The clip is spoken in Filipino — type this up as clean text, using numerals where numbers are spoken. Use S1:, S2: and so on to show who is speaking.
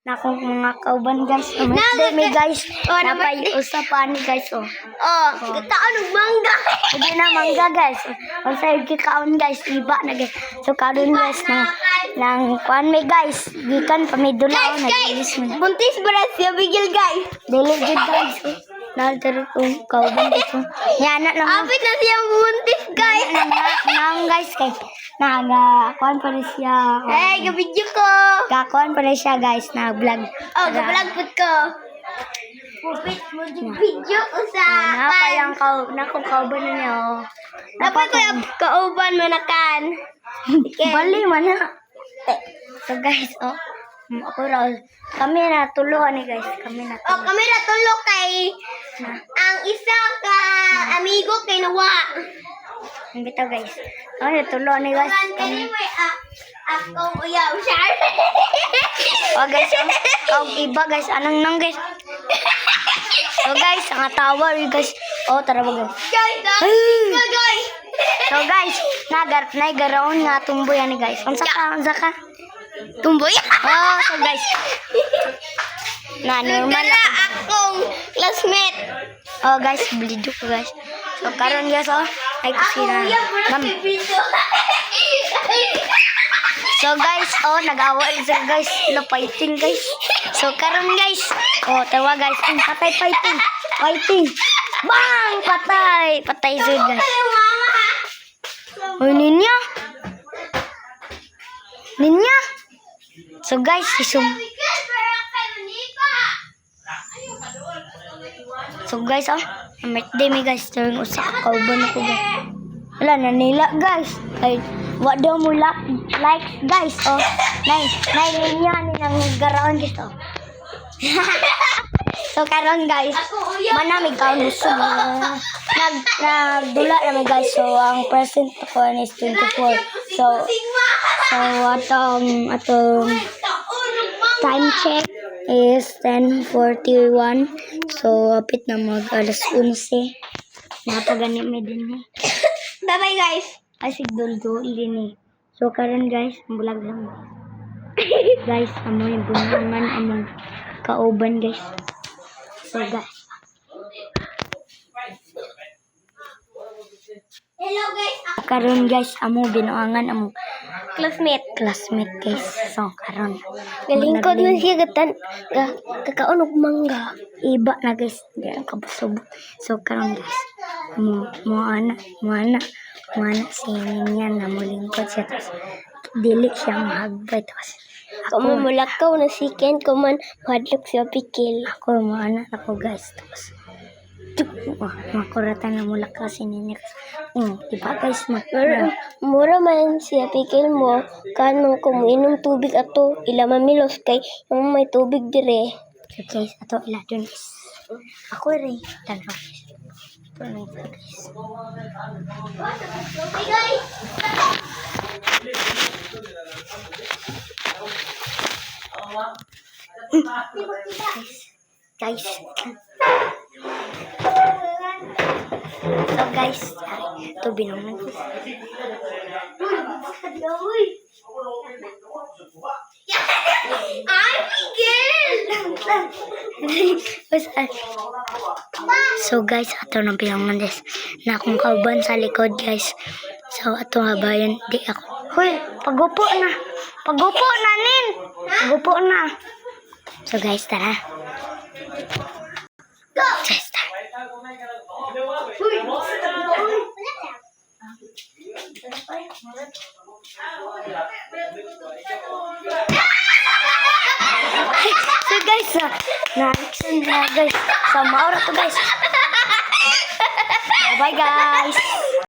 S1: Nakong mga kauban guys. Namaste mi guys. Napay usapan ni guys.
S2: Kataon ng mangga.
S1: Hindi na mangga guys. Kung sa'yo kikaon guys, iba na guys. So karon guys, nang kuan may guys. Gikan pa may dulaw.
S2: Guys, buntis ba na siya bigil guys?
S1: Dili jud guys. Naltero kong kauban guys. Yana na mo.
S2: Apit na siya buntis guys.
S1: Nang guys kay kuan pa rin siya.
S2: Hey, gabidyo ko.
S1: Kakuan pa rin siya guys na vlog.
S2: Gabalag po ko. Pupit mo yung video ko sa
S1: Napayang kauban na niya.
S2: Dapat ko yung kauban manakan.
S1: Bali man na. So guys, ako raw. Kami na tuluan ni guys. Kami na
S2: Kami natulog kay ang isa ka amigo kay Nawa.
S1: Ang bitaw guys. Kami na tuluan ni guys.
S2: Kani may akong uyaw siya.
S1: Guys, iba guys. Anong nang guys? So guys, ang tawa rin guys. Tara ba guys?
S2: Guys.
S1: So guys, nagaraon nga tumboy ani guys. Unsa ka?
S2: Tumboy.
S1: So guys. Normal
S2: Nagdala akong classmate.
S1: guys, blido ko guys. So karon guys, ay kusina. So guys, nag-away sila guys. Fighting guys. So karon guys, tawa guys. Patay fighting. Bang! Patay sila guys. Ninya. So guys, So guys, birthday mi guys. Tuwing usa ka kauban ako guys. Wala na nila guys. Ay, wa daw mo like guys. Nay niya ni nang garaon guys. So karon guys, manamig ka gusto nagdula na guys. So ang present ko is 24. So atong time check is 10:41. So apit na mag alas 11. Napagani mi din
S2: Bye-bye guys.
S1: Ay sigdol ini. So karon guys, bulag lang. Guys, amo yung bunangan among kauban guys. So guys.
S2: Hello guys.
S1: Karon guys, amo binuangan among
S2: Classmate.
S1: classmate guys. So karon.
S2: Galingkod man siya gatan. Kakaon og mangga.
S1: Iba na guys. Di ang kabusog. So karon guys. Mo ana si niya na mulingkod siya. Tapos dili siya mahagbay. Tapos
S2: Ako mulakaw na second ko man padlok siya pikil.
S1: ako mo anak ako guys. Tapos makuratan na mula kasi niya. Diba guys,
S2: Mura man siya pikil mo kanong kuminom tubig ato ila mamilos kay yung may tubig dire.
S1: So guys, ato ila dun guys. Ako rin. Dalawa guys. Ito na ito guys.
S2: Okay guys.
S1: Guys. So guys, ito binungan ko.
S2: Ay, pikil.
S1: So guys, ato na binungan guys. Na akong kauban sa likod guys. So ato habayan di ako. Hoy, pagupo na. Nin. Pagupo na. So guys, tara. Guys, tara. So guys, na-action na guys. Sa maura to guys. Bye guys.